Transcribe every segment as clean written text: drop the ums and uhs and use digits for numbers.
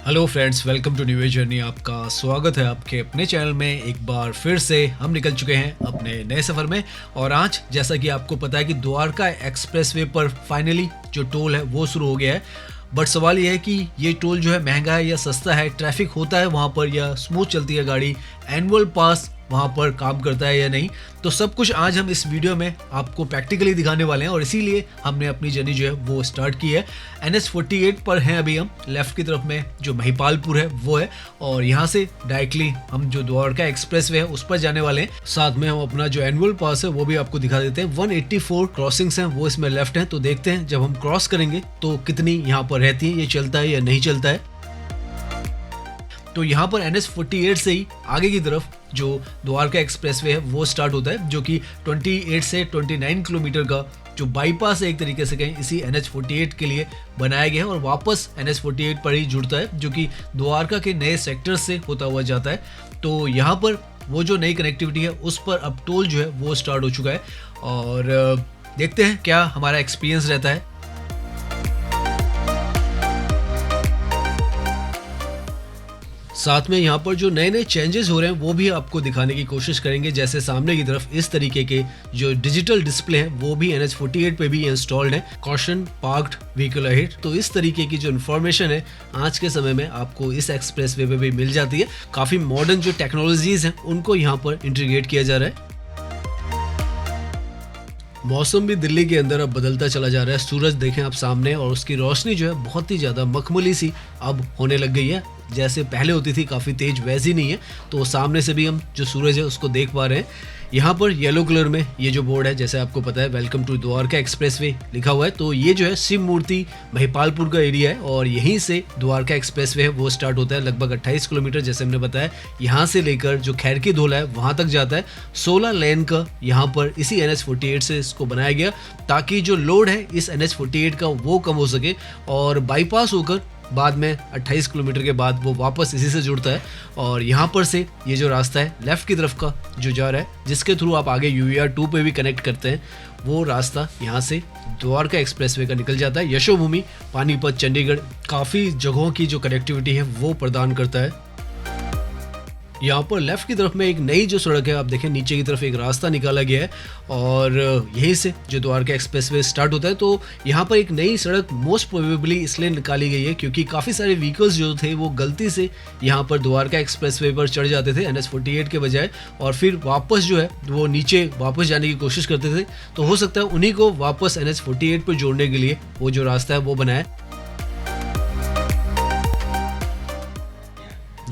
Hello friends, welcome to new journey. आपका स्वागत है आपके अपने चैनल में। एक बार फिर से हम निकल चुके हैं अपने नए सफ़र में। और आज जैसा कि आपको पता है कि द्वारका एक्सप्रेसवे पर फाइनली जो टोल है वो शुरू हो गया है। बट सवाल ये है कि ये टोल जो है महंगा है या सस्ता है, ट्रैफिक होता है वहाँ पर या स्मूथ चलती है गाड़ी, एनुअल पास वहाँ पर काम करता है या नहीं, तो सब कुछ आज हम इस वीडियो में आपको प्रैक्टिकली दिखाने वाले हैं। और इसीलिए हमने अपनी जर्नी जो है वो स्टार्ट की है। NH48 पर हैं अभी हम, लेफ्ट की तरफ में जो महिपालपुर है वो है, और यहाँ से डायरेक्टली हम जो द्वारका एक्सप्रेसवे है उस पर जाने वाले हैं। साथ में हम अपना जो एनुअल पास है वो भी आपको दिखा देते हैं। 184 क्रॉसिंग्स हैं वो इसमें लेफ्ट हैं, तो देखते हैं जब हम क्रॉस करेंगे तो कितनी यहाँ पर रहती है, ये चलता है या नहीं चलता है। तो यहाँ पर NH48 से ही आगे की तरफ जो द्वारका एक्सप्रेसवे है वो स्टार्ट होता है, जो कि 28 से 29 किलोमीटर का जो बाईपास है एक तरीके से कहें, इसी NH48 के लिए बनाया गया है और वापस NH48 पर ही जुड़ता है, जो कि द्वारका के नए सेक्टर से होता हुआ जाता है। तो यहाँ पर वो जो नई कनेक्टिविटी है उस पर अब टोल जो है वो स्टार्ट हो चुका है, और देखते हैं क्या हमारा एक्सपीरियंस रहता है। साथ में यहाँ पर जो नए नए चेंजेस हो रहे हैं वो भी आपको दिखाने की कोशिश करेंगे। जैसे सामने की तरफ इस तरीके के जो डिजिटल डिस्प्ले हैं वो भी NH48 पे भी इंस्टॉल्ड है, कॉशन पार्क्ड व्हीकल अहेड। तो इस तरीके की जो इन्फॉर्मेशन है आज के समय में आपको इस एक्सप्रेसवे पे भी मिल जाती है। काफ़ी मॉडर्न जो टेक्नोलॉजीज हैं उनको यहाँ पर इंटीग्रेट किया जा रहा है। मौसम भी दिल्ली के अंदर अब बदलता चला जा रहा है। सूरज देखें आप सामने, और उसकी रोशनी जो है बहुत ही ज़्यादा मखमली सी अब होने लग गई है। जैसे पहले होती थी काफ़ी तेज, वैसी नहीं है। तो सामने से भी हम जो सूरज है उसको देख पा रहे हैं। यहाँ पर येलो कलर में ये जो बोर्ड है, जैसे आपको पता है वेलकम टू द्वारका एक्सप्रेसवे लिखा हुआ है। तो ये जो है शिव मूर्ति महिपालपुर का एरिया है, और यहीं से द्वारका एक्सप्रेसवे है वो स्टार्ट होता है। लगभग 28 किलोमीटर जैसे हमने बताया, यहाँ से लेकर जो खैरकी धोला है वहाँ तक जाता है। 16 लेन का यहाँ पर इसी NH48 से इसको बनाया गया, ताकि जो लोड है इस NH48 का वो कम हो सके, और बाईपास होकर बाद में 28 किलोमीटर के बाद वो वापस इसी से जुड़ता है। और यहाँ पर से ये जो रास्ता है लेफ्ट की तरफ का जो जा रहा है, जिसके थ्रू आप आगे UER2 पे भी कनेक्ट करते हैं, वो रास्ता यहाँ से द्वारका एक्सप्रेसवे का निकल जाता है। यशोभूमि, पानीपत, चंडीगढ़, काफ़ी जगहों की जो कनेक्टिविटी है वो प्रदान करता है। यहाँ पर लेफ्ट की तरफ में एक नई जो सड़क है, आप देखें नीचे की तरफ एक रास्ता निकाला गया है, और यहीं से जो द्वारका एक्सप्रेसवे स्टार्ट होता है। तो यहाँ पर एक नई सड़क मोस्ट प्रोबेबली इसलिए निकाली गई है क्योंकि काफ़ी सारे व्हीकल्स जो थे वो गलती से यहाँ पर द्वारका एक्सप्रेसवे पर चढ़ जाते थे NH48 के बजाय, और फिर वापस जो है वो नीचे वापस जाने की कोशिश करते थे। तो हो सकता है उन्हीं को वापस NH48 पर जोड़ने के लिए वो जो रास्ता है वो बनाया।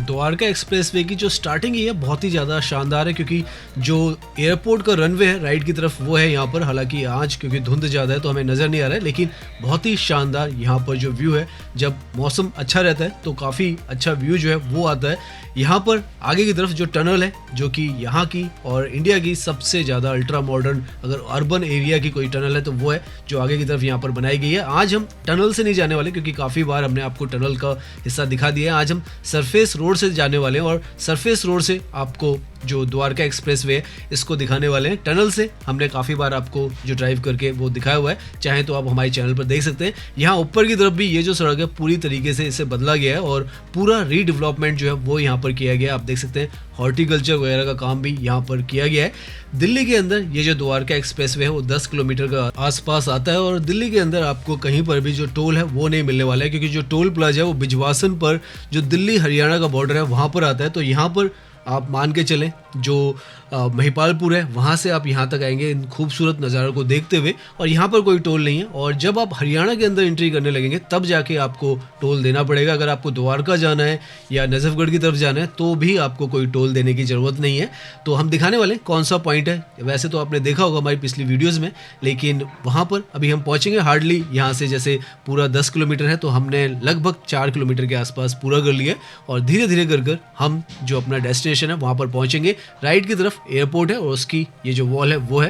द्वारका एक्सप्रेसवे की जो स्टार्टिंग है बहुत ही ज़्यादा शानदार है, क्योंकि जो एयरपोर्ट का रनवे है राइट की तरफ वो है यहाँ पर। हालांकि आज क्योंकि धुंध ज़्यादा है तो हमें नज़र नहीं आ रहा है, लेकिन बहुत ही शानदार यहाँ पर जो व्यू है, जब मौसम अच्छा रहता है तो काफ़ी अच्छा व्यू जो है वो आता है। यहाँ पर आगे की तरफ जो टनल है, जो कि यहाँ की और इंडिया की सबसे ज़्यादा अल्ट्रा मॉडर्न अगर अर्बन एरिया की कोई टनल है तो वो है जो आगे की तरफ यहाँ पर बनाई गई है। आज हम टनल से नहीं जाने वाले, क्योंकि काफ़ी बार हमने आपको टनल का हिस्सा दिखा दिया है। आज हम सरफेस रोड से जाने वाले हैं, और सरफेस रोड से आपको जो द्वारका एक्सप्रेसवे है इसको दिखाने वाले हैं। टनल से हमने काफ़ी बार आपको जो ड्राइव करके वो दिखाया हुआ है, चाहे तो आप हमारे चैनल पर देख सकते हैं। यहाँ ऊपर की तरफ भी ये जो सड़क है पूरी तरीके से इसे बदला गया है, और पूरा रीडेवलपमेंट जो है वो यहाँ पर किया गया है। आप देख सकते हैं हॉर्टिकल्चर वगैरह का काम भी यहाँ पर किया गया है। दिल्ली के अंदर ये जो द्वारका एक्सप्रेसवे है वो 10 किलोमीटर का आसपास आता है, और दिल्ली के अंदर आपको कहीं पर भी जो टोल है वो नहीं मिलने वाला है, क्योंकि जो टोल प्लाजा है वो बिजवासन पर जो दिल्ली हरियाणा का बॉर्डर है वहाँ पर आता है। तो यहाँ पर आप मान के चलें जो महिपालपुर है वहाँ से आप यहाँ तक आएंगे इन खूबसूरत नज़ारों को देखते हुए, और यहाँ पर कोई टोल नहीं है। और जब आप हरियाणा के अंदर एंट्री करने लगेंगे तब जाके आपको टोल देना पड़ेगा। अगर आपको द्वारका जाना है या नजफगढ़ की तरफ जाना है तो भी आपको कोई टोल देने की ज़रूरत नहीं है। तो हम दिखाने वाले कौन सा पॉइंट है, वैसे तो आपने देखा होगा हमारी पिछली वीडियोज़ में, लेकिन वहाँ पर अभी हम पहुँचेंगे। हार्डली यहाँ से जैसे पूरा 10 किलोमीटर है, तो हमने लगभग 4 किलोमीटर के आसपास पूरा कर लिया, और धीरे धीरे कर हम जो अपना डेस्टिनेशन है वहाँ पर पहुँचेंगे। राइट की तरफ एयरपोर्ट है, और उसकी ये जो वॉल है वो है।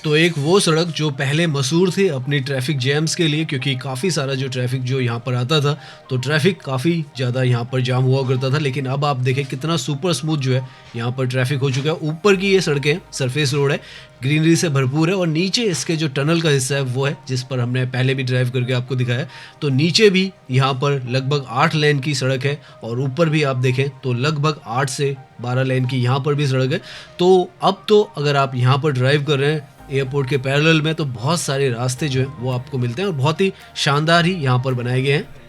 तो एक वो सड़क जो पहले मशहूर थी अपनी ट्रैफिक जैम्स के लिए, क्योंकि काफ़ी सारा जो ट्रैफिक जो यहाँ पर आता था, तो ट्रैफिक काफ़ी ज़्यादा यहाँ पर जाम हुआ करता था। लेकिन अब आप देखें कितना सुपर स्मूथ जो है यहाँ पर ट्रैफिक हो चुका है। ऊपर की ये सड़कें सरफेस रोड है, ग्रीनरी से भरपूर है, और नीचे इसके जो टनल का हिस्सा है वो है जिस पर हमने पहले भी ड्राइव करके आपको दिखाया। तो नीचे भी यहाँ पर लगभग 8 लेन की सड़क है, और ऊपर भी आप देखें तो लगभग 8 से 12 लेन की यहाँ पर भी सड़क है। तो अब तो अगर आप यहाँ पर ड्राइव कर रहे हैं एयरपोर्ट के पैरेलल में, तो बहुत सारे रास्ते जो हैं वो आपको मिलते हैं, और बहुत ही शानदार ही यहाँ पर बनाए गए हैं।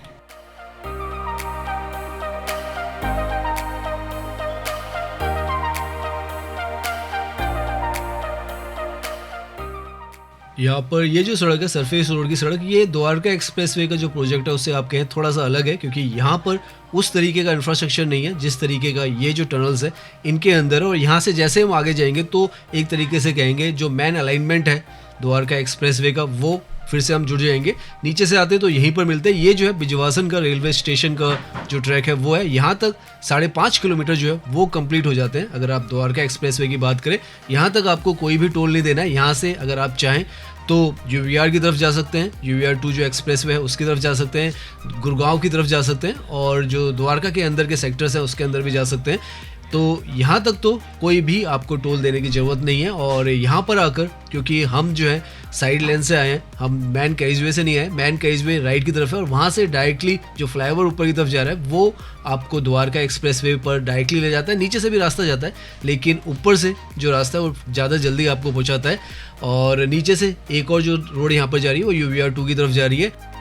यहाँ पर ये जो सड़क है सरफेस रोड की सड़क, ये द्वारका एक्सप्रेसवे का जो प्रोजेक्ट है उससे आप कहें थोड़ा सा अलग है, क्योंकि यहाँ पर उस तरीके का इंफ्रास्ट्रक्चर नहीं है जिस तरीके का ये जो टनल्स है इनके अंदर है। और यहाँ से जैसे हम आगे जाएंगे तो एक तरीके से कहेंगे जो मेन अलाइनमेंट है द्वारका एक्सप्रेसवे का वो फिर से हम जुड़ जाएंगे। नीचे से आते तो यहीं पर मिलते हैं। ये जो है बिजवासन का रेलवे स्टेशन का जो ट्रैक है वो है, यहाँ तक 5.5 किलोमीटर जो है वो कंप्लीट हो जाते हैं। अगर आप द्वारका एक्सप्रेसवे की बात करें, यहाँ तक आपको कोई भी टोल नहीं देना है। यहाँ से अगर आप चाहें तो UVR की तरफ जा सकते हैं, UVR 2 जो एक्सप्रेसवे है उसकी तरफ जा सकते हैं, गुड़गांव की तरफ जा सकते हैं, और जो द्वारका के अंदर के सेक्टर्स हैं उसके अंदर भी जा सकते हैं। तो यहाँ तक तो कोई भी आपको टोल देने की ज़रूरत नहीं है। और यहाँ पर आकर क्योंकि हम जो है साइड लेन से आए हैं, हम मैन कैरिजवे से नहीं आए, मैन कैरिजवे राइट की तरफ है, और वहाँ से डायरेक्टली जो फ्लाईओवर ऊपर की तरफ जा रहा है वो आपको द्वारका एक्सप्रेसवे पर डायरेक्टली ले जाता है। नीचे से भी रास्ता जाता है, लेकिन ऊपर से जो रास्ता है वो ज़्यादा जल्दी आपको पहुँचाता है। और नीचे से एक और जो रोड यहाँ पर जा रही है वो UVR 2 की तरफ जा रही है।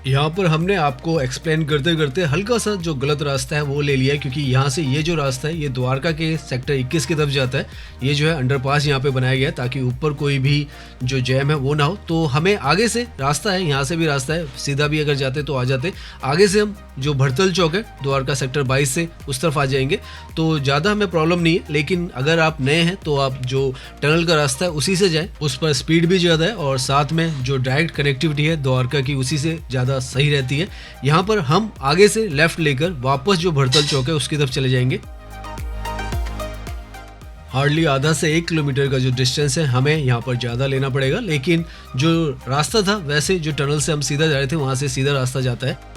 यहाँ पर हमने आपको एक्सप्लेन करते करते हल्का सा जो गलत रास्ता है वो ले लिया है, क्योंकि यहाँ से ये जो रास्ता है ये द्वारका के सेक्टर 21 की तरफ जाता है। ये जो है अंडरपास यहाँ पे बनाया गया है ताकि ऊपर कोई भी जो जैम है वो ना हो। तो हमें आगे से रास्ता है, यहाँ से भी रास्ता है, सीधा भी अगर जाते तो आ जाते। आगे से हम जो भड़तल चौक है द्वारका सेक्टर 22 से उस तरफ आ जाएंगे, तो ज़्यादा हमें प्रॉब्लम नहीं है। लेकिन अगर आप नए हैं तो आप जो टनल का रास्ता है उसी से जाएँ, उस पर स्पीड भी ज़्यादा है और साथ में जो डायरेक्ट कनेक्टिविटी है द्वारका की उसी से ज़्यादा सही रहती है। यहाँ पर हम आगे से लेफ्ट लेकर वापस जो भड़तल चौक है उसकी तरफ चले जाएंगे। हार्डली आधा से 1 किलोमीटर का जो डिस्टेंस है हमें यहाँ पर ज़्यादा लेना पड़ेगा, लेकिन जो रास्ता था वैसे जो टनल से हम सीधा जा रहे थे वहाँ से सीधा रास्ता जाता है।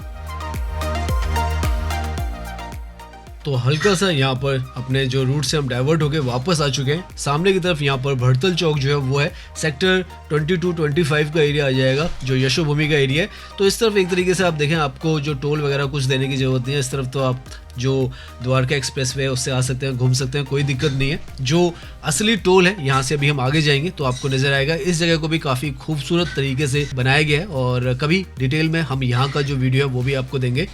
तो हल्का सा यहाँ पर अपने जो रूट से हम डाइवर्ट होकर वापस आ चुके हैं। सामने की तरफ यहाँ पर भड़तल चौक जो है वो है सेक्टर 22-25 का एरिया आ जाएगा, जो यशोभूमि का एरिया है। तो इस तरफ एक तरीके से आप देखें आपको जो टोल वगैरह कुछ देने की ज़रूरत नहीं है। इस तरफ तो आप जो द्वारका एक्सप्रेसवे है उससे आ सकते हैं, घूम सकते हैं, कोई दिक्कत नहीं है। जो असली टोल है यहाँ से अभी हम आगे जाएंगे तो आपको नज़र आएगा। इस जगह को भी काफ़ी खूबसूरत तरीके से बनाया गया है, और कभी डिटेल में हम यहाँ का जो वीडियो है वो भी आपको देंगे।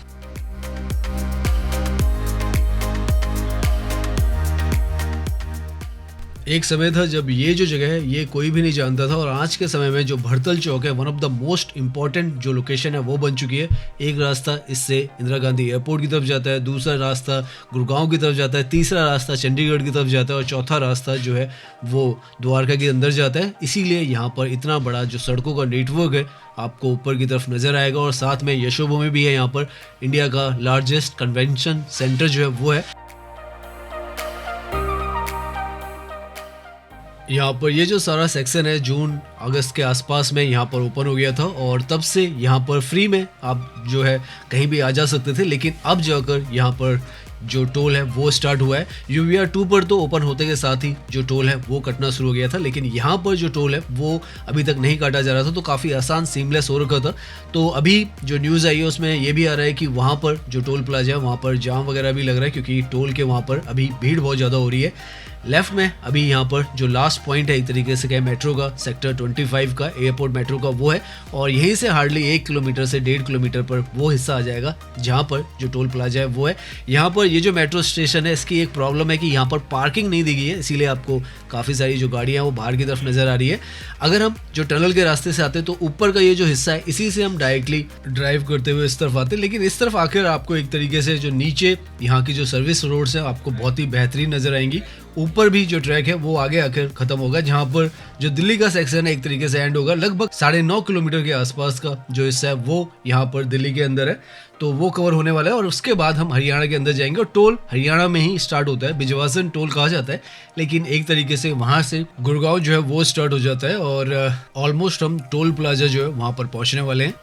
एक समय था जब ये जो जगह है ये कोई भी नहीं जानता था, और आज के समय में जो भड़तल चौक है one of the most important जो लोकेशन है वो बन चुकी है। एक रास्ता इससे इंदिरा गांधी एयरपोर्ट की तरफ जाता है, दूसरा रास्ता गुड़गांव की तरफ जाता है, तीसरा रास्ता चंडीगढ़ की तरफ जाता है, और चौथा रास्ता जो है वो द्वारका के अंदर जाता है। इसीलिए यहाँ पर इतना बड़ा जो सड़कों का नेटवर्क है आपको ऊपर की तरफ नज़र आएगा, और साथ में यशोभूमि भी है। यहाँ पर इंडिया का लार्जेस्ट कन्वेंशन सेंटर जो है वो है। यहाँ पर ये जो सारा सेक्शन है जून अगस्त के आसपास में यहाँ पर ओपन हो गया था, और तब से यहाँ पर फ्री में आप जो है कहीं भी आ जा सकते थे। लेकिन अब जाकर यहाँ पर जो टोल है वो स्टार्ट हुआ है। UVR 2 पर तो ओपन होते के साथ ही जो टोल है वो कटना शुरू हो गया था, लेकिन यहाँ पर जो टोल है वो अभी तक नहीं काटा जा रहा था, तो काफ़ी आसान सीमलेस हो रखा था। तो अभी जो न्यूज़ आई है उसमें ये भी आ रहा है कि वहाँ पर जो टोल प्लाजा है वहाँ पर जाम वगैरह भी लग रहा है, क्योंकि टोल के वहाँ पर अभी भीड़ बहुत ज़्यादा हो रही है। लेफ्ट में अभी यहाँ पर जो लास्ट पॉइंट है एक तरीके से कहें मेट्रो का, सेक्टर 25 का एयरपोर्ट मेट्रो का वो है, और यहीं से हार्डली 1 किलोमीटर से 1.5 किलोमीटर पर वो हिस्सा आ जाएगा जहाँ पर जो टोल प्लाजा है वो है। यहाँ पर ये जो मेट्रो स्टेशन है इसकी एक प्रॉब्लम है कि यहाँ पर पार्किंग नहीं दी गई है, इसीलिए आपको काफ़ी सारी जो गाड़ियाँ वो बाहर की तरफ नज़र आ रही है। अगर हम जो टनल के रास्ते से आते हैं तो ऊपर का ये जो हिस्सा है इसी से हम डायरेक्टली ड्राइव करते हुए इस तरफ आते हैं, लेकिन इस तरफ आकर आपको एक तरीके से जो नीचे यहाँ की जो सर्विस रोड्स है आपको बहुत ही बेहतरीन नज़र आएंगी। ऊपर भी जो ट्रैक है वो आगे आकर खत्म होगा, जहाँ पर जो दिल्ली का सेक्शन है एक तरीके से एंड होगा। लगभग 9.5 किलोमीटर के आसपास का जो हिस्सा है वो यहाँ पर दिल्ली के अंदर है, तो वो कवर होने वाला है। और उसके बाद हम हरियाणा के अंदर जाएंगे और टोल हरियाणा में ही स्टार्ट होता है, बिजवासन टोल कहा जाता है, लेकिन एक तरीके से वहाँ से गुड़गांव जो है वो स्टार्ट हो जाता है और ऑलमोस्ट हम टोल प्लाजा जो है वहाँ पर पहुँचने वाले हैं।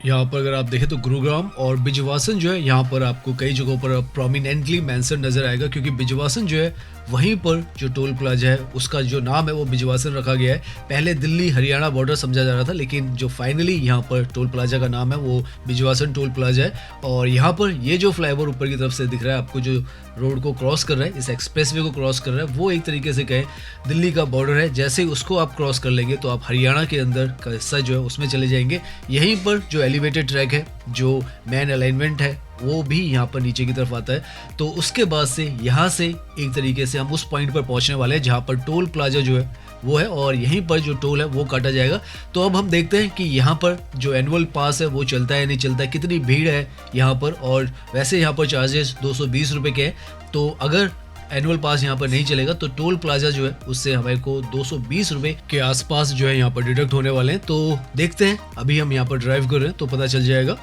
यहाँ पर अगर आप देखें तो गुरुग्राम और बिजवासन जो है यहाँ पर आपको कई जगहों पर प्रोमिनेंटली मेंशन नजर आएगा, क्योंकि बिजवासन जो है वहीं पर जो टोल प्लाजा है उसका जो नाम है वो बिजवासन रखा गया है। पहले दिल्ली हरियाणा बॉर्डर समझा जा रहा था, लेकिन जो फाइनली यहाँ पर टोल प्लाजा का नाम है वो बिजवासन टोल प्लाजा है। और यहाँ पर ये जो फ्लाईओवर ऊपर की तरफ से दिख रहा है आपको, जो रोड को क्रॉस कर रहा है, इस एक्सप्रेसवे को क्रॉस कर रहा है, वो एक तरीके से कहें दिल्ली का बॉर्डर है। जैसे ही उसको आप क्रॉस कर लेंगे तो आप हरियाणा के अंदर का हिस्सा जो है उसमें चले जाएंगे। यहीं पर जो एलिवेटेड ट्रैक है, जो मैन अलाइनमेंट है, वो भी यहाँ पर नीचे की तरफ आता है। तो उसके बाद से यहाँ से एक तरीके से हम उस पॉइंट पर पहुँचने वाले हैं जहाँ पर टोल प्लाजा जो है वो है, और यहीं पर जो टोल है वो काटा जाएगा। तो अब हम देखते हैं कि यहाँ पर जो एनुअल पास है वो चलता है नहीं चलता है, कितनी भीड़ है यहाँ पर। और वैसे यहाँ पर चार्जेस 220 रुपये के हैं, तो अगर एनुअल पास यहाँ पर नहीं चलेगा तो टोल प्लाजा जो है उससे हमारे को 220 रुपये के आसपास जो है यहाँ पर डिडक्ट होने वाले हैं। तो देखते हैं, अभी हम यहाँ पर ड्राइव कर रहे हैं तो पता चल जाएगा।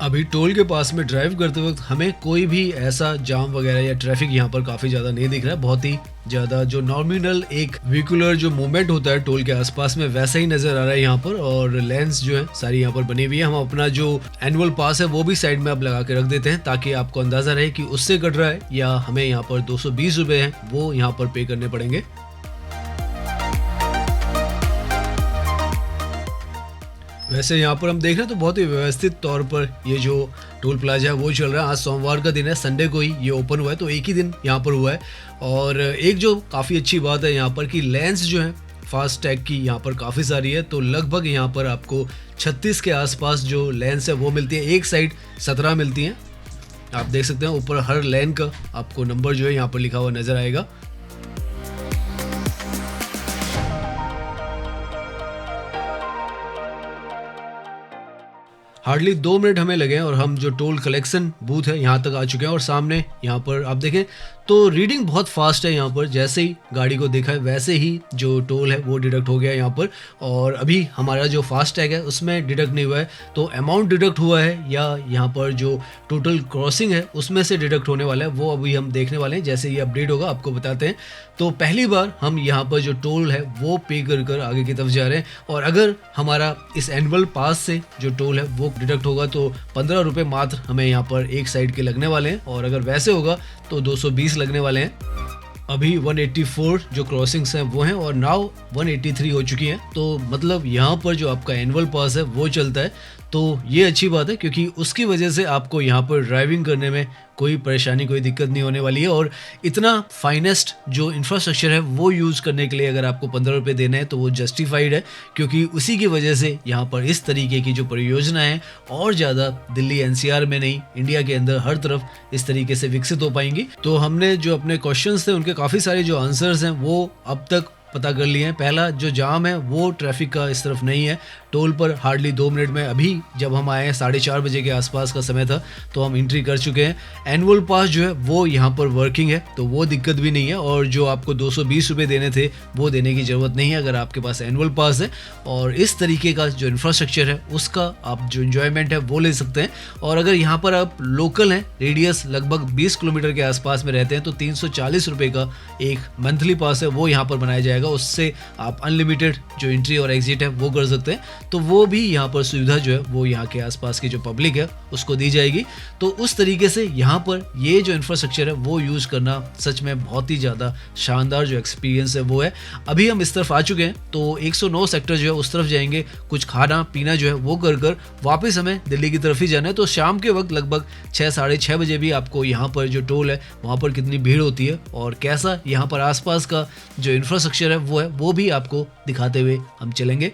अभी टोल के पास में ड्राइव करते वक्त हमें कोई भी ऐसा जाम वगैरह या ट्रैफिक यहाँ पर काफ़ी ज़्यादा नहीं दिख रहा है। बहुत ही ज़्यादा जो नॉर्मिनल एक व्हीकुलर जो मूवमेंट होता है टोल के आसपास में वैसा ही नज़र आ रहा है यहाँ पर। और लेंस जो है सारी यहाँ पर बनी हुई है। हम अपना जो एनुअल पास है वो भी साइड में अब लगा के रख देते हैं, ताकि आपको अंदाज़ा रहे कि उससे कट रहा है या हमें यहाँ पर 220 रुपये हैं वो यहाँ पर पे करने पड़ेंगे। वैसे यहाँ पर हम देख रहे हैं तो बहुत ही व्यवस्थित तौर पर ये जो टोल प्लाजा है वो चल रहा है। आज सोमवार का दिन है, संडे को ही ये ओपन हुआ है, तो एक ही दिन यहाँ पर हुआ है। और एक जो काफ़ी अच्छी बात है यहाँ पर कि लेंस जो है फास्ट टैग की यहाँ पर काफ़ी सारी है। तो लगभग यहाँ पर आपको 36 के आसपास जो लेंस है वो मिलती है। एक साइड 17 मिलती हैं, आप देख सकते हैं ऊपर हर लेन का आपको नंबर जो है यहाँ पर लिखा हुआ नज़र आएगा। हार्डली 2 मिनट हमें लगे और हम जो टोल कलेक्शन बूथ है यहाँ तक आ चुके हैं। और सामने यहाँ पर आप देखें तो रीडिंग बहुत फास्ट है यहाँ पर, जैसे ही गाड़ी को देखा है वैसे ही जो टोल है वो डिडक्ट हो गया है यहाँ पर। और अभी हमारा जो फास्ट टैग है उसमें डिडक्ट नहीं हुआ है, तो अमाउंट डिडक्ट हुआ है या यहाँ पर जो टोटल क्रॉसिंग है उसमें से डिडक्ट होने वाला है वो अभी हम देखने वाले हैं। जैसे ये अपडेट होगा आपको बताते हैं। तो पहली बार हम यहाँ पर जो टोल है वो पे कर आगे की तरफ जा रहे हैं। और अगर हमारा इस एनुअल पास से जो टोल है वो डिडक्ट होगा तो 15 रुपये मात्र हमें यहाँ पर एक साइड के लगने वाले हैं, और अगर वैसे होगा तो 220 लगने वाले हैं। अभी 184 जो क्रॉसिंग्स हैं वो हैं और नाउ 183 हो चुकी हैं। तो मतलब यहाँ पर जो आपका एनुअल पास है वो चलता है, तो ये अच्छी बात है, क्योंकि उसकी वजह से आपको यहाँ पर ड्राइविंग करने में कोई परेशानी कोई दिक्कत नहीं होने वाली है। और इतना फाइनेस्ट जो इंफ्रास्ट्रक्चर है वो यूज़ करने के लिए अगर आपको 15 रुपये देने हैं तो वो जस्टिफाइड है, क्योंकि उसी की वजह से यहाँ पर इस तरीके की जो परियोजना है और ज़्यादा दिल्ली एनसीआर में नहीं इंडिया के अंदर हर तरफ इस तरीके से विकसित हो पाएंगी। तो हमने जो अपने क्वेश्चंस थे उनके काफ़ी सारे जो आंसर्स हैं वो अब तक पता कर लिए हैं। पहला जो जाम है वो ट्रैफिक का इस तरफ नहीं है, टोल पर हार्डली 2 मिनट में, अभी जब हम आए हैं 4:30 बजे के आसपास का समय था तो हम एंट्री कर चुके हैं। एनुअल पास जो है वो यहाँ पर वर्किंग है, तो वो दिक्कत भी नहीं है। और जो आपको 220 रुपये देने थे वो देने की ज़रूरत नहीं है अगर आपके पास एनुअल पास है। और इस तरीके का जो इंफ्रास्ट्रक्चर है उसका आप जो इन्जॉयमेंट है वो ले सकते हैं। और अगर यहाँ पर आप लोकल हैं, रेडियस लगभग 20 किलोमीटर के आसपास में रहते हैं, तो 340 रुपये का एक मंथली पास है वो यहाँ पर बनाया जाएगा। उससे आप अनलिमिटेड जो एंट्री और एग्जिट है वो कर सकते हैं। तो वो भी यहाँ पर सुविधा जो है वो यहाँ के आसपास की जो पब्लिक है उसको दी जाएगी। तो उस तरीके से यहाँ पर ये जो इंफ्रास्ट्रक्चर है वो यूज़ करना सच में बहुत ही ज़्यादा शानदार जो एक्सपीरियंस है वो है। अभी हम इस तरफ आ चुके हैं, तो 109 सेक्टर जो है उस तरफ जाएंगे, कुछ खाना पीना जो है वो कर वापस हमें दिल्ली की तरफ ही जाना है। तो शाम के वक्त लगभग 6 साढ़े 6 बजे भी आपको यहाँ पर जो टोल है वहाँ पर कितनी भीड़ होती है और कैसा यहाँ पर आसपास का जो इंफ्रास्ट्रक्चर है वो भी आपको दिखाते हुए हम चलेंगे।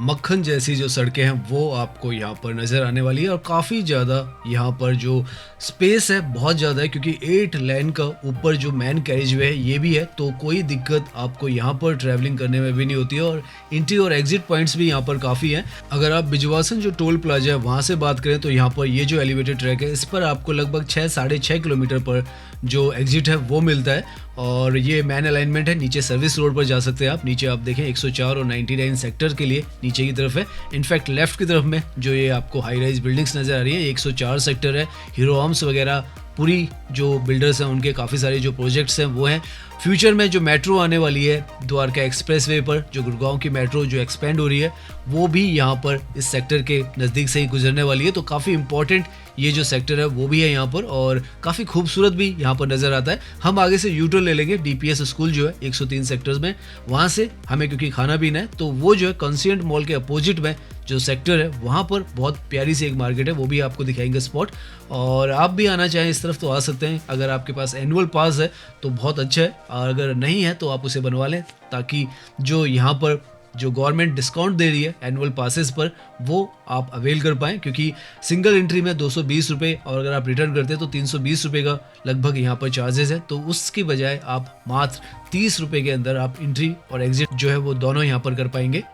मक्खन जैसी जो सड़कें हैं वो आपको यहाँ पर नज़र आने वाली है और काफ़ी ज़्यादा यहाँ पर जो स्पेस है बहुत ज़्यादा है, क्योंकि 8 लेन का ऊपर जो मेन कैरिज वे है ये भी है, तो कोई दिक्कत आपको यहाँ पर ट्रैवलिंग करने में भी नहीं होती है। और एंट्री और एग्जिट पॉइंट्स भी यहाँ पर काफ़ी हैं। अगर आप बिजवासन जो टोल प्लाजा है वहाँ से बात करें तो यहाँ पर ये जो एलिवेटेड ट्रैक है इस पर आपको लगभग 6-6.5 किलोमीटर पर जो एग्जिट है वो मिलता है और ये मैन अलाइनमेंट है। नीचे सर्विस रोड पर जा सकते हैं आप। नीचे आप देखें 104 और 99 सेक्टर के लिए नीचे की तरफ है। इनफैक्ट लेफ्ट की तरफ में जो ये आपको हाई राइज बिल्डिंग्स नज़र आ रही है 104 सेक्टर है। हीरो होम्स वगैरह पूरी जो बिल्डर्स हैं उनके काफ़ी सारे जो प्रोजेक्ट्स हैं वो हैं। फ्यूचर में जो मेट्रो आने वाली है द्वारका एक्सप्रेसवे पर, जो गुड़गांव की मेट्रो जो एक्सपेंड हो रही है वो भी यहाँ पर इस सेक्टर के नज़दीक से ही गुजरने वाली है। तो काफ़ी इंपॉर्टेंट ये जो सेक्टर है वो भी है यहाँ पर और काफ़ी खूबसूरत भी यहाँ पर नज़र आता है। हम आगे से यूटर्न ले लेंगे डीपीएस स्कूल जो है 103 सेक्टर्स में, वहाँ से हमें क्योंकि खाना पीना है तो वो जो है कॉन्सिएंट मॉल के अपोजिट में जो सेक्टर है वहाँ पर बहुत प्यारी सी एक मार्केट है, वो भी आपको दिखाएंगे स्पॉट। और आप भी आना चाहें इस तरफ तो आ सकते हैं। अगर आपके पास एनुअल पास है तो बहुत अच्छा है और अगर नहीं है तो आप उसे बनवा लें, ताकि जो यहाँ पर जो गवर्नमेंट डिस्काउंट दे रही है एनुअल पासेस पर वो आप अवेल कर पाएँ, क्योंकि सिंगल एंट्री में 220 रुपये और अगर आप रिटर्न करते हैं तो 320 रुपये का लगभग यहाँ पर चार्जेस है। तो उसकी बजाय आप मात्र 30 रुपये के अंदर आप एंट्री और एग्जिट जो है वो दोनों यहाँ पर कर पाएंगे।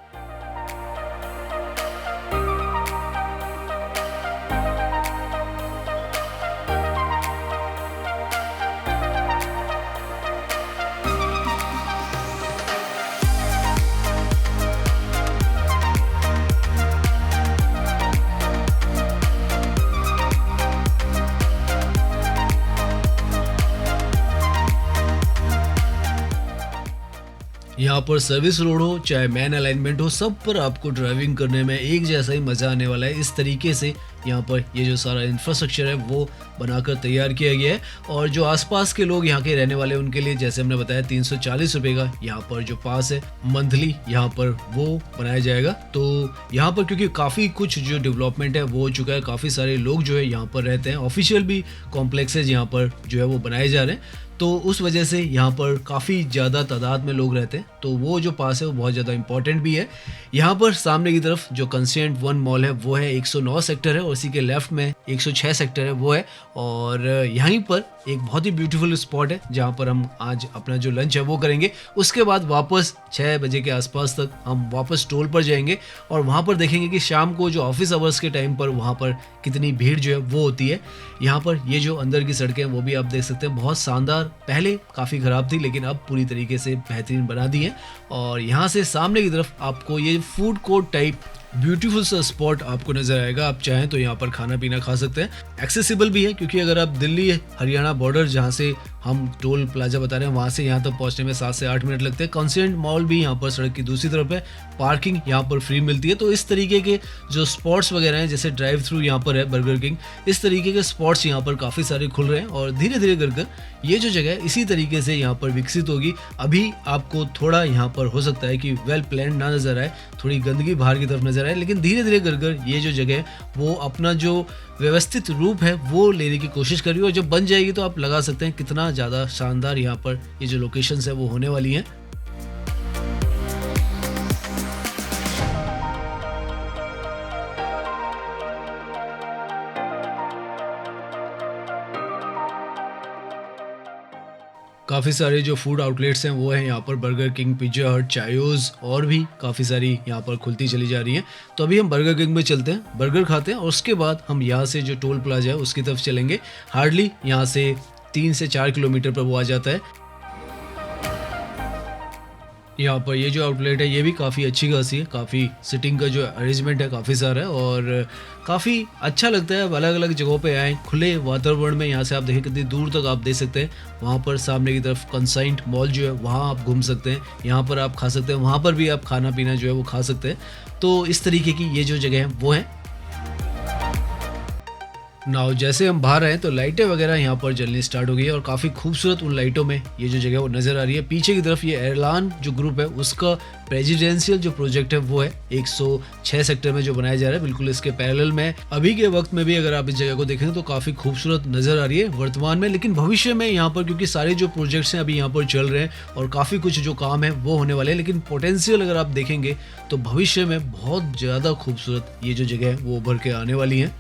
यहाँ पर सर्विस रोड हो चाहे मैन अलाइनमेंट हो, सब पर आपको ड्राइविंग करने में एक जैसा ही मज़ा आने वाला है। इस तरीके से यहाँ पर ये जो सारा इंफ्रास्ट्रक्चर है वो बनाकर तैयार किया गया है। और जो आसपास के लोग यहाँ के रहने वाले उनके लिए जैसे हमने बताया 340 रुपये का यहाँ पर जो पास है मंथली यहाँ पर वो बनाया जाएगा। तो यहाँ पर क्योंकि काफ़ी कुछ जो डेवलपमेंट है वो हो चुका है, काफ़ी सारे लोग जो है यहाँ पर रहते हैं, ऑफिशियल भी कॉम्प्लेक्सेज यहाँ पर जो है वो बनाए जा रहे हैं, तो उस वजह से यहाँ पर काफ़ी ज़्यादा तादाद में लोग रहते हैं। तो वो जो पास है वो बहुत ज़्यादा इंपॉर्टेंट भी है। यहाँ पर सामने की तरफ जो कंसिएंट वन मॉल है वो है 109 सेक्टर है और उसी के लेफ्ट में 106 सेक्टर है वो है। और यहीं पर एक बहुत ही ब्यूटीफुल स्पॉट है जहाँ पर हम आज अपना जो लंच है वो करेंगे। उसके बाद वापस 6 बजे के आसपास तक हम वापस टोल पर जाएंगे और वहाँ पर देखेंगे कि शाम को जो ऑफिस आवर्स के टाइम पर वहाँ पर कितनी भीड़ जो है वो होती है। यहाँ पर ये जो अंदर की सड़कें वो भी आप देख सकते हैं, बहुत शानदार, पहले काफ़ी ख़राब थी लेकिन अब पूरी तरीके से बेहतरीन बना दी है। और यहाँ से सामने की तरफ आपको ये फूड कोर्ट टाइप ब्यूटीफुल सा स्पॉट आपको नजर आएगा। आप चाहें तो यहाँ पर खाना पीना खा सकते हैं, एक्सेसिबल भी है, क्योंकि अगर आप दिल्ली हरियाणा बॉर्डर जहाँ से हम टोल प्लाजा बता रहे हैं वहाँ से यहाँ तक पहुँचने में 7 से 8 मिनट लगते हैं। कॉन्सिएंट मॉल भी यहाँ पर सड़क की दूसरी तरफ है, पार्किंग यहाँ पर फ्री मिलती है। तो इस तरीके के जो स्पॉट्स वगैरह हैं, जैसे ड्राइव थ्रू यहाँ पर है बर्गर किंग, इस तरीके के स्पॉट्स यहाँ पर काफ़ी सारे खुल रहे हैं और धीरे धीरे कर ये जो जगह है इसी तरीके से यहाँ पर विकसित होगी। अभी आपको थोड़ा यहाँ पर हो सकता है कि वेल प्लान ना नजर आए, थोड़ी गंदगी बाहर की तरफ नजर आए, लेकिन धीरे धीरे कर ये जो जगह है वो अपना जो व्यवस्थित रूप है वो लेने की कोशिश करिए और जब बन जाएगी तो आप लगा सकते हैं कितना ज़्यादा शानदार यहाँ पर ये जो लोकेशंस है वो होने वाली हैं। काफ़ी सारे जो फूड आउटलेट्स हैं वो हैं यहाँ पर, बर्गर किंग, पिज्जा हट, चायोस और भी काफ़ी सारी यहाँ पर खुलती चली जा रही हैं। तो अभी हम बर्गर किंग में चलते हैं, बर्गर खाते हैं और उसके बाद हम यहाँ से जो टोल प्लाजा है उसकी तरफ चलेंगे। हार्डली यहाँ से 3 से 4 किलोमीटर पर वो आ जाता है। यहाँ पर ये जो आउटलेट है ये भी काफ़ी अच्छी खासी है, काफ़ी सिटिंग का जो अरेंजमेंट है काफ़ी सारा है और काफ़ी अच्छा लगता है। अलग अलग जगहों पे आए, खुले वातावरण में, यहाँ से आप देखें कितनी दूर तक आप देख सकते हैं। वहाँ पर सामने की तरफ कंसाइंट मॉल जो है वहाँ आप घूम सकते हैं, यहाँ पर आप खा सकते हैं, वहाँ पर भी आप खाना पीना जो है वो खा सकते हैं। तो इस तरीके की ये जो जगह है वो है। नाउ जैसे हम बाहर आए तो लाइटें वगैरह यहाँ पर जलनी स्टार्ट हो गई है और काफ़ी खूबसूरत उन लाइटों में ये जो जगह वो नज़र आ रही है। पीछे की तरफ ये एयरलान जो ग्रुप है उसका प्रेसिडेंशियल जो प्रोजेक्ट है वो है 106 सेक्टर में जो बनाया जा रहा है, बिल्कुल इसके पैरेलल में। अभी के वक्त में भी अगर आप इस जगह को देखेंगे तो काफ़ी खूबसूरत नज़र आ रही है वर्तमान में, लेकिन भविष्य में यहाँ पर क्योंकि सारे जो प्रोजेक्ट्स हैं अभी यहाँ पर चल रहे हैं और काफ़ी कुछ जो काम है वो होने वाले हैं, लेकिन पोटेंशियल अगर आप देखेंगे तो भविष्य में बहुत ज़्यादा खूबसूरत ये जो जगह है वो उभर के आने वाली है।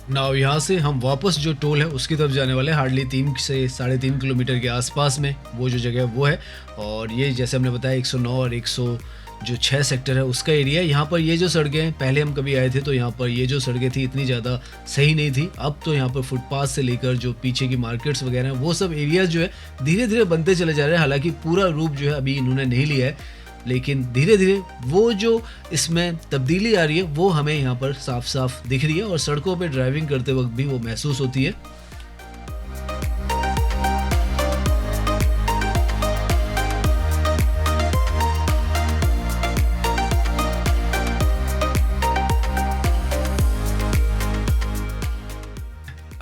नाउ यहाँ से हम वापस जो टोल है उसकी तरफ जाने वाले हैं। हार्डली 3 से 3.5 किलोमीटर के आसपास में वो जो जगह है वो है, और ये जैसे हमने बताया 109 और 106 सेक्टर है उसका एरिया है। यहाँ पर ये जो सड़कें हैं, पहले हम कभी आए थे तो यहाँ पर ये जो सड़कें थी इतनी ज़्यादा सही नहीं थी। अब तो यहाँ पर फुटपाथ से लेकर जो पीछे की मार्केट्स वगैरह हैं वो सब एरियाज जो है धीरे धीरे बनते चले जा रहे हैं। हालांकि पूरा रूप जो है अभी इन्होंने नहीं लिया है, लेकिन धीरे धीरे वो जो इसमें तब्दीली आ रही है वो हमें यहाँ पर साफ साफ दिख रही है और सड़कों पे ड्राइविंग करते वक्त भी वो महसूस होती है।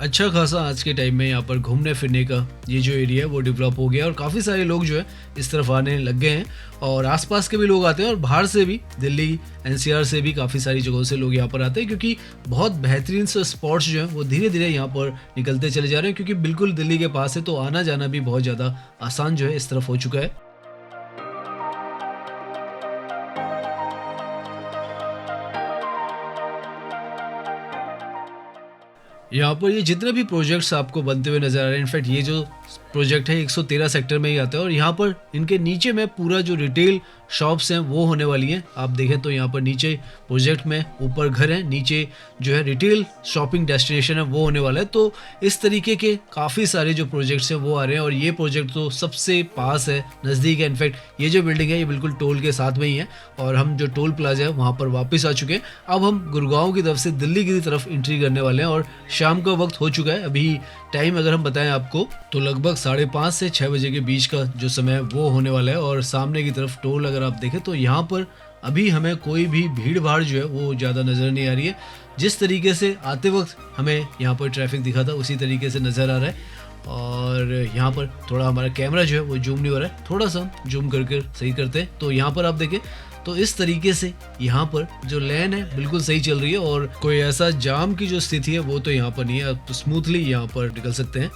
अच्छा खासा आज के टाइम में यहाँ पर घूमने फिरने का ये जो एरिया है वो डेवलप हो गया और काफ़ी सारे लोग जो है इस तरफ आने लग गए हैं, और आसपास के भी लोग आते हैं और बाहर से भी, दिल्ली एनसीआर से भी काफ़ी सारी जगहों से लोग यहाँ पर आते हैं, क्योंकि बहुत बेहतरीन से स्पॉट्स जो हैं वो धीरे धीरे यहाँ पर निकलते चले जा रहे हैं, क्योंकि बिल्कुल दिल्ली के पास है तो आना जाना भी बहुत ज़्यादा आसान जो है इस तरफ हो चुका है। यहाँ पर ये जितने भी प्रोजेक्ट्स आपको बनते हुए नजर आ रहे हैं, इनफैक्ट ये जो प्रोजेक्ट है 113 सेक्टर में ही आता है, और यहाँ पर इनके नीचे में पूरा जो रिटेल शॉप्स हैं वो होने वाली हैं। आप देखें तो यहाँ पर नीचे प्रोजेक्ट में ऊपर घर है, नीचे जो है रिटेल शॉपिंग डेस्टिनेशन है वो होने वाला है। तो इस तरीके के काफ़ी सारे जो प्रोजेक्ट्स हैं वो आ रहे हैं, और ये प्रोजेक्ट तो सबसे पास है, नज़दीक है। इनफैक्ट ये जो बिल्डिंग है ये बिल्कुल टोल के साथ में ही है, और हम जो टोल प्लाजा है वहाँ पर वापस आ चुके हैं। अब हम गुड़गांव की तरफ से दिल्ली की तरफ एंट्री करने वाले हैं, और शाम का वक्त हो चुका है। अभी टाइम अगर हम बताएं आपको तो लगभग 5:30 से 6 बजे के बीच का जो समय है वो होने वाला है। और सामने की तरफ टोल अगर आप देखें तो यहाँ पर अभी हमें कोई भी भीड़ भाड़ जो है वो ज़्यादा नज़र नहीं आ रही है। जिस तरीके से आते वक्त हमें यहाँ पर ट्रैफिक दिखा था उसी तरीके से नज़र आ रहा है। और यहाँ पर थोड़ा हमारा कैमरा जो है वो जूम नहीं हो रहा है, थोड़ा सा जूम करके सही करते हैं। तो यहाँ पर आप देखें तो इस तरीके से यहाँ पर जो लेन है बिल्कुल सही चल रही है, और कोई ऐसा जाम की जो स्थिति है वो तो यहाँ पर नहीं है। आप स्मूथली यहाँ पर निकल सकते हैं।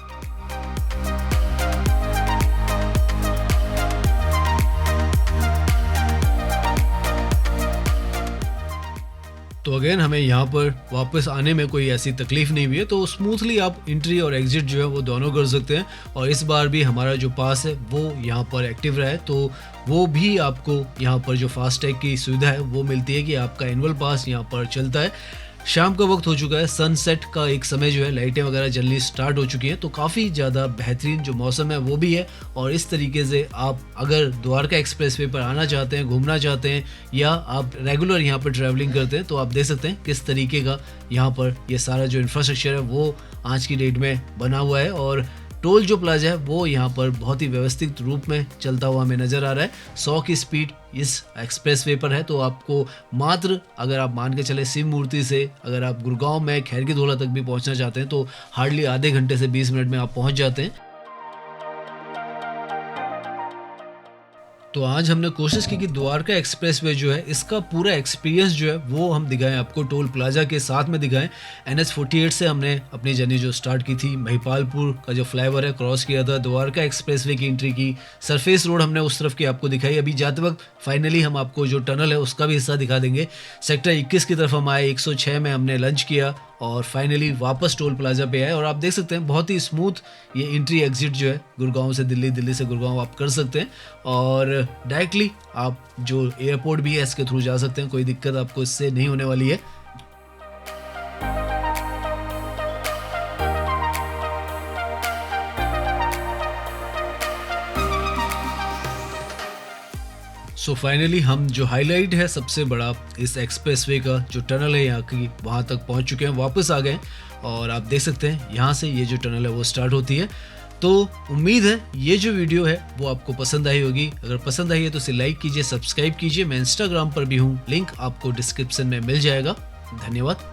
तो अगेन हमें यहाँ पर वापस आने में कोई ऐसी तकलीफ नहीं हुई है, तो स्मूथली आप एंट्री और एग्जिट जो है वो दोनों कर सकते हैं। और इस बार भी हमारा जो पास है वो यहाँ पर एक्टिव रहा है, तो वो भी आपको यहाँ पर जो फास्टैग की सुविधा है वो मिलती है कि आपका एनुअल पास यहाँ पर चलता है। शाम का वक्त हो चुका है, सनसेट का एक समय जो है, लाइटें वगैरह जलनी स्टार्ट हो चुकी हैं, तो काफ़ी ज़्यादा बेहतरीन जो मौसम है वो भी है। और इस तरीके से आप अगर द्वारका एक्सप्रेसवे पर आना चाहते हैं, घूमना चाहते हैं, या आप रेगुलर यहाँ पर ट्रैवलिंग करते हैं, तो आप देख सकते हैं किस तरीके का यहाँ पर ये सारा जो इंफ्रास्ट्रक्चर है वो आज की डेट में बना हुआ है। और टोल जो प्लाजा है वो यहाँ पर बहुत ही व्यवस्थित रूप में चलता हुआ हमें नज़र आ रहा है। 100 की स्पीड इस एक्सप्रेसवे पर है, तो आपको मात्र अगर आप मान के चले शिव मूर्ति से अगर आप गुड़गांव में खैर की धौला तक भी पहुँचना चाहते हैं तो हार्डली आधे घंटे से 20 मिनट में आप पहुँच जाते हैं। तो आज हमने कोशिश की कि द्वारका एक्सप्रेसवे जो है इसका पूरा एक्सपीरियंस जो है वो हम दिखाएं आपको, टोल प्लाजा के साथ में दिखाएं। NH48 से हमने अपनी जर्नी जो स्टार्ट की थी, महिपालपुर का जो फ्लाईओवर है क्रॉस किया था, द्वारका एक्सप्रेसवे की एंट्री की, सरफेस रोड हमने उस तरफ की आपको दिखाई। अभी जाते वक्त फाइनली हम आपको जो टनल है उसका भी हिस्सा दिखा देंगे। सेक्टर 21 की तरफ हम आए, 106 में हमने लंच किया और फाइनली वापस टोल प्लाजा पे आए। और आप देख सकते हैं बहुत ही स्मूथ ये एंट्री एग्जिट जो है गुड़गांव से दिल्ली, दिल्ली से गुड़गांव आप कर सकते हैं, और डायरेक्टली आप जो एयरपोर्ट भी है इसके थ्रू जा सकते हैं, कोई दिक्कत आपको इससे नहीं होने वाली है। सो फाइनली हम जो हाईलाइट है सबसे बड़ा इस एक्सप्रेसवे का जो टनल है यहाँ की, वहाँ तक पहुँच चुके हैं, वापस आ गए। और आप देख सकते हैं यहाँ से ये जो टनल है वो स्टार्ट होती है। तो उम्मीद है ये जो वीडियो है वो आपको पसंद आई होगी। अगर पसंद आई है तो इसे लाइक कीजिए, सब्सक्राइब कीजिए। मैं इंस्टाग्राम पर भी हूँ, लिंक आपको डिस्क्रिप्शन में मिल जाएगा। धन्यवाद।